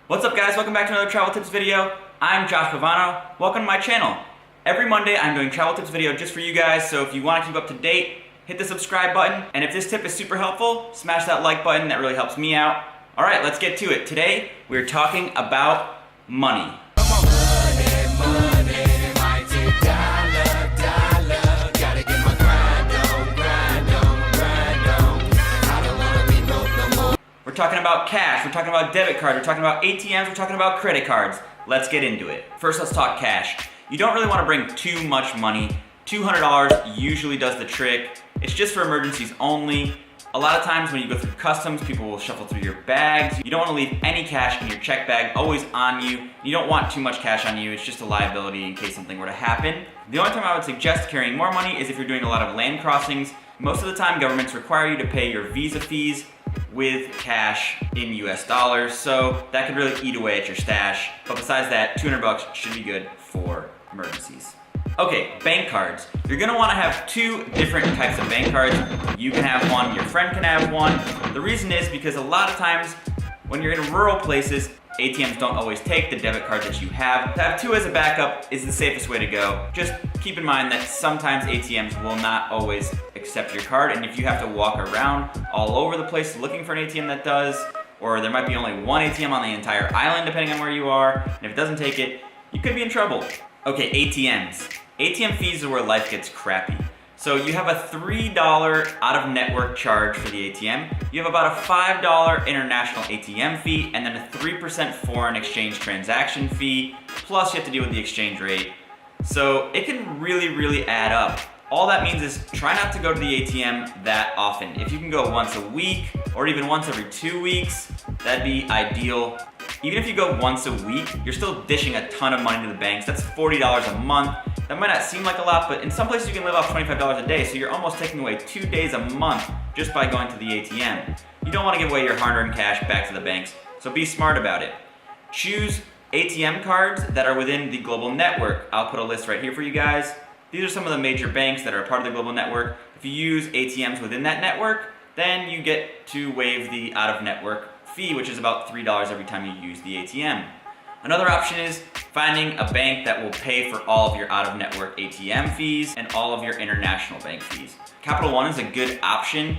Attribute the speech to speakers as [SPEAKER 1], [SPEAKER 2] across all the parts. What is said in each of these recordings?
[SPEAKER 1] What's up guys, welcome back to another travel tips video. I'm Josh Pavano, welcome to my channel. Every Monday I'm doing travel tips video just for you guys, so if you want to keep up to date, hit the subscribe button. And if this tip is super helpful, smash that like button, that really helps me out. Alright, let's get to it. Today we're talking about money. We're talking about cash, we're talking about debit card, we're talking about ATMs, we're talking about credit cards. Let's get into it. First, let's talk cash. You don't really want to bring too much money. $200 usually does the trick. It's just for emergencies only. A lot of times when you go through customs, people will shuffle through your bags. You don't want to leave any cash in your check bag, always on you. You don't want too much cash on you. It's just a liability in case something were to happen. The only time I would suggest carrying more money is if you're doing a lot of land crossings. Most of the time, governments require you to pay your visa fees with cash in US dollars, so that could really eat away at your stash. But besides that, $200 should be good for emergencies. Okay, bank cards. You're gonna wanna have two different types of bank cards. You can have one, your friend can have one. The reason is because a lot of times when you're in rural places, ATMs don't always take the debit card that you have. To have two as a backup is the safest way to go. Just keep in mind that sometimes ATMs will not always accept your card, and if you have to walk around all over the place looking for an ATM that does, or there might be only one ATM on the entire island depending on where you are, and if it doesn't take it, you could be in trouble. Okay, ATMs. ATM fees are where life gets crappy. So you have a $3 out-of-network charge for the ATM. You have about a $5 international ATM fee, and then a 3% foreign exchange transaction fee, plus you have to deal with the exchange rate. So it can really add up. All that means is try not to go to the ATM that often. If you can go once a week, or even once every 2 weeks, that'd be ideal. Even if you go once a week, you're still dishing a ton of money to the banks. That's $40 a month. That might not seem like a lot, but in some places you can live off $25 a day, so you're almost taking away 2 days a month just by going to the ATM. You don't want to give away your hard-earned cash back to the banks, so be smart about it. Choose ATM cards that are within the global network. I'll put a list right here for you guys. These are some of the major banks that are part of the global network. If you use ATMs within that network, then you get to waive the out-of-network fee, which is about $3 every time you use the ATM. Another option is finding a bank that will pay for all of your out-of-network ATM fees and all of your international bank fees. Capital One is a good option.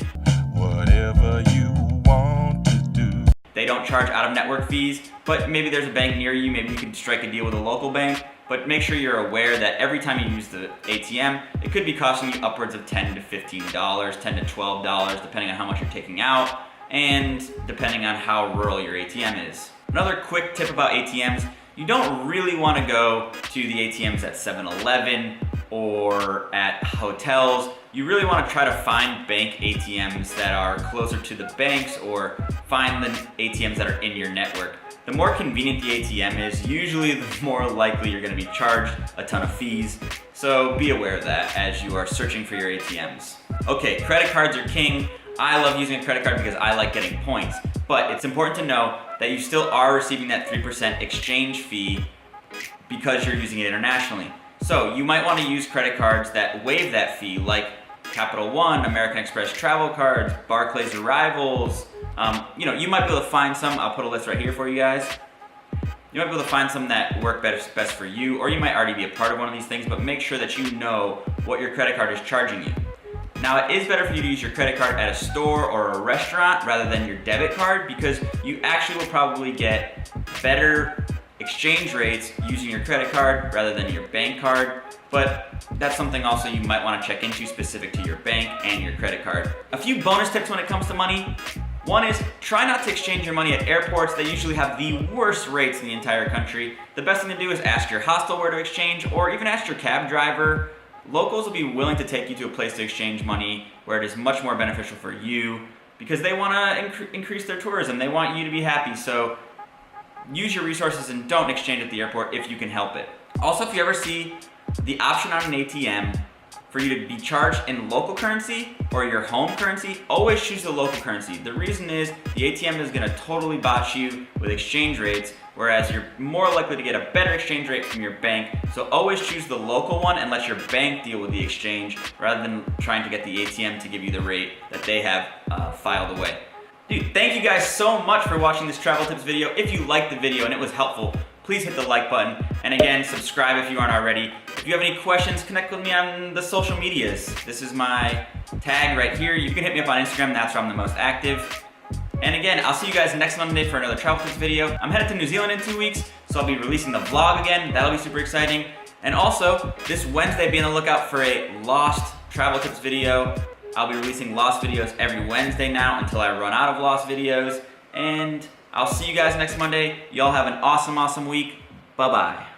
[SPEAKER 2] Whatever you want to do.
[SPEAKER 1] They don't charge out-of-network fees, but maybe there's a bank near you. Maybe you can strike a deal with a local bank. But make sure you're aware that every time you use the ATM, it could be costing you upwards of $10 to $15, $10 to $12, depending on how much you're taking out, and depending on how rural your ATM is. Another quick tip about ATMs, you don't really want to go to the ATMs at 7-Eleven or at hotels. You really want to try to find bank ATMs that are closer to the banks, or find the ATMs that are in your network. The more convenient the ATM is, usually the more likely you're going to be charged a ton of fees. So be aware of that as you are searching for your ATMs. Okay, credit cards are king. I love using a credit card because I like getting points. But it's important to know that you still are receiving that 3% exchange fee because you're using it internationally. So you might want to use credit cards that waive that fee, like Capital One, American Express travel cards, Barclays Arrivals. You might be able to find some. I'll put a list right here for you guys. You might be able to find some that work best for you, or you might already be a part of one of these things, but make sure that you know what your credit card is charging you. Now, it is better for you to use your credit card at a store or a restaurant rather than your debit card, because you actually will probably get better exchange rates using your credit card rather than your bank card. But that's something also you might want to check into, specific to your bank and your credit card. A few bonus tips when it comes to money. One is try not to exchange your money at airports. They usually have the worst rates in the entire country. The best thing to do is ask your hostel where to exchange, or even ask your cab driver. Locals will be willing to take you to a place to exchange money where it is much more beneficial for you, because they want to increase their tourism. They want you to be happy, so use your resources and don't exchange at the airport if you can help it. Also, if you ever see the option on an ATM for you to be charged in local currency or your home currency, always choose the local currency. The reason is the ATM is going to totally botch you with exchange rates, whereas you're more likely to get a better exchange rate from your bank. So always choose the local one and let your bank deal with the exchange, rather than trying to get the ATM to give you the rate that they have filed away. Dude, thank you guys so much for watching this travel tips video. If you liked the video and it was helpful, please hit the like button. And again, subscribe if you aren't already. If you have any questions, connect with me on the social medias. This is my tag right here. You can hit me up on Instagram, that's where I'm the most active. And again, I'll see you guys next Monday for another travel tips video. I'm headed to New Zealand in 2 weeks, so I'll be releasing the vlog again. That'll be super exciting. And also, this Wednesday, be on the lookout for a lost travel tips video. I'll be releasing lost videos every Wednesday now until I run out of lost videos. And I'll see you guys next Monday. Y'all have an awesome, awesome week. Bye-bye.